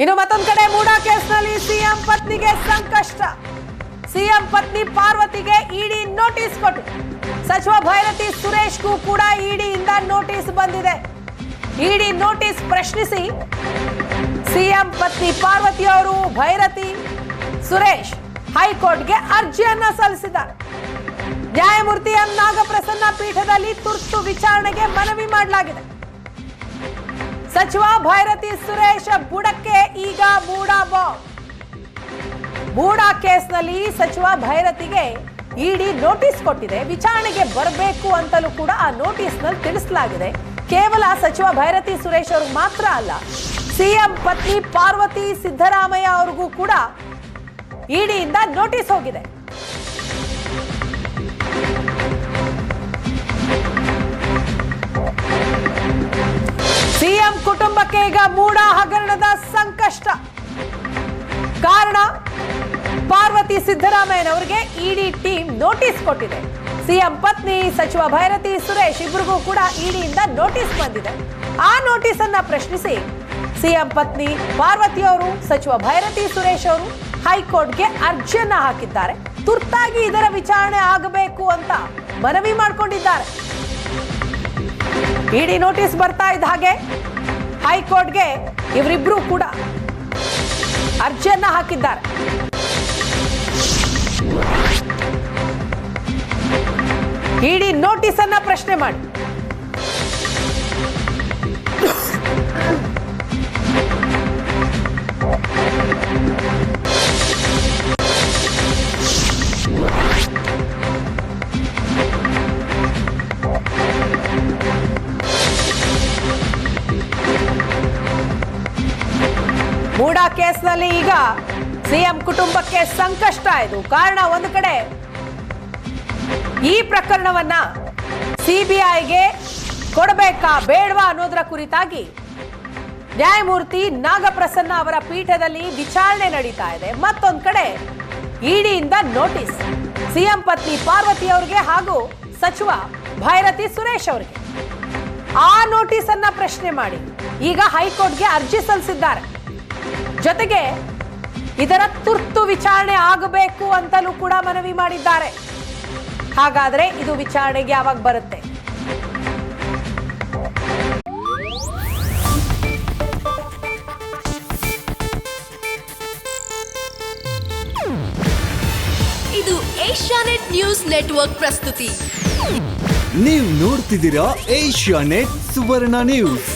ಇನ್ನು ಮತ್ತೊಂದು ಕಡೆ ಮೂಡಾ ಕೇಸ್ನಲ್ಲಿ ಸಿಎಂ ಪತ್ನಿಗೆ ಸಂಕಷ್ಟ. ಸಿಎಂ ಪತ್ನಿ ಪಾರ್ವತಿಗೆ ಇಡಿ ನೋಟಿಸ್ ಕೊಟ್ಟು ಸಚಿವ ಭೈರತಿ ಸುರೇಶ್ಗೂ ಕೂಡ ಇಡಿಯಿಂದ ನೋಟಿಸ್ ಬಂದಿದೆ. ಇಡಿ ನೋಟಿಸ್ ಪ್ರಶ್ನಿಸಿ ಸಿಎಂ ಪತ್ನಿ ಪಾರ್ವತಿ ಅವರು ಭೈರತಿ ಸುರೇಶ್ ಹೈಕೋರ್ಟ್ಗೆ ಅರ್ಜಿಯನ್ನ ಸಲ್ಲಿಸಿದ್ದಾರೆ. ನ್ಯಾಯಮೂರ್ತಿ ಎಂ ನಾಗಪ್ರಸನ್ನ ಪೀಠದಲ್ಲಿ ತುರ್ತು ವಿಚಾರಣೆಗೆ ಮನವಿ ಮಾಡಲಾಗಿದೆ. ಸಚಿವ ಭೈರತಿ ಸುರೇಶ್ ಬುಡಕ್ಕೆ ಈಗ ಮೂಡಾ ಕೇಸ್ನಲ್ಲಿ ಸಚಿವ ಭೈರತಿಗೆ ಇಡಿ ನೋಟಿಸ್ ಕೊಟ್ಟಿದೆ. ವಿಚಾರಣೆಗೆ ಬರಬೇಕು ಅಂತಲೂ ಕೂಡ ಆ ನೋಟಿಸ್ ನಲ್ಲಿ ತಿಳಿಸಲಾಗಿದೆ. ಕೇವಲ ಸಚಿವ ಭೈರತಿ ಸುರೇಶ್ ಅವ್ರಿಗೆ ಮಾತ್ರ ಅಲ್ಲ, ಸಿಎಂ ಪತ್ನಿ ಪಾರ್ವತಿ ಸಿದ್ದರಾಮಯ್ಯ ಅವ್ರಿಗೂ ಕೂಡ ಇಡಿಯಿಂದ ನೋಟಿಸ್ ಹೋಗಿದೆ. ಸಿಎಂ ಕುಟುಂಬಕ್ಕೆ ಈಗ ಮೂಡಾ ಹಗರಣದ ಸಂಕಷ್ಟ. ಕಾರಣ ಪಾರ್ವತಿ ಸಿದ್ದರಾಮಯ್ಯನವರಿಗೆ ಇಡಿ ಟೀಮ್ ನೋಟಿಸ್ ಕೊಟ್ಟಿದೆ. ಸಿಎಂ ಪತ್ನಿ ಸಚಿವ ಭೈರತಿ ಸುರೇಶ್ ಇಬ್ಬರಿಗೂ ಕೂಡ ಇಡಿಯಿಂದ ನೋಟಿಸ್ ಬಂದಿದೆ. ಆ ನೋಟಿಸ್ ಅನ್ನ ಪ್ರಶ್ನಿಸಿ ಸಿಎಂ ಪತ್ನಿ ಪಾರ್ವತಿ ಅವರು ಸಚಿವ ಭೈರತಿ ಸುರೇಶ್ ಅವರು ಹೈಕೋರ್ಟ್ಗೆ ಅರ್ಜಿಯನ್ನ ಹಾಕಿದ್ದಾರೆ. ತುರ್ತಾಗಿ ಇದರ ವಿಚಾರಣೆ ಆಗಬೇಕು ಅಂತ ಮನವಿ ಮಾಡಿಕೊಂಡಿದ್ದಾರೆ. ಇಡಿ ನೋಟಿಸ್ ಬರ್ತಾ ಇದ್ದ ಹಾಗೆ ಹೈಕೋರ್ಟ್ಗೆ ಇವರಿಬ್ರು ಕೂಡ ಅರ್ಜಿಯನ್ನ ಹಾಕಿದ್ದಾರೆ. ಇಡಿ ನೋಟಿಸ್ ಅನ್ನ ಪ್ರಶ್ನೆ ಮಾಡಿ ಮೂಡಾ ಕೇಸ್ನಲ್ಲಿ ಈಗ ಸಿಎಂ ಕುಟುಂಬಕ್ಕೆ ಸಂಕಷ್ಟ ಇದು. ಕಾರಣ ಒಂದು ಕಡೆ ಈ ಪ್ರಕರಣವನ್ನ ಸಿಬಿಐಗೆ ಕೊಡಬೇಕಾ ಬೇಡವಾ ಅನ್ನೋದರ ಕುರಿತಾಗಿ ನ್ಯಾಯಮೂರ್ತಿ ನಾಗಪ್ರಸನ್ನ ಅವರ ಪೀಠದಲ್ಲಿ ವಿಚಾರಣೆ ನಡೀತಾ ಇದೆ. ಮತ್ತೊಂದು ಕಡೆ ಇಡಿಯಿಂದ ನೋಟಿಸ್ ಸಿಎಂ ಪತ್ನಿ ಪಾರ್ವತಿ ಅವರಿಗೆ ಹಾಗೂ ಸಚಿವ ಭೈರತಿ ಸುರೇಶ್ ಅವರಿಗೆ. ಆ ನೋಟಿಸ್ ಅನ್ನ ಪ್ರಶ್ನೆ ಮಾಡಿ ಈಗ ಹೈಕೋರ್ಟ್ಗೆ ಅರ್ಜಿ ಸಲ್ಲಿಸಿದ್ದಾರೆ. ಜೊತೆಗೆ ಇದರ ತುರ್ತು ವಿಚಾರಣೆ ಆಗಬೇಕು ಅಂತಲೂ ಕೂಡ ಮನವಿ ಮಾಡಿದ್ದಾರೆ. ಹಾಗಾದ್ರೆ ಇದು ವಿಚಾರಣೆಗೆ ಯಾವಾಗ ಬರುತ್ತೆ? ಇದು ಏಷ್ಯಾನೆಟ್ ನ್ಯೂಸ್ ನೆಟ್ವರ್ಕ್ ಪ್ರಸ್ತುತಿ. ನೀವು ನೋಡ್ತಿದ್ದೀರಾ ಏಷ್ಯಾನೆಟ್ ಸುವರ್ಣ ನ್ಯೂಸ್.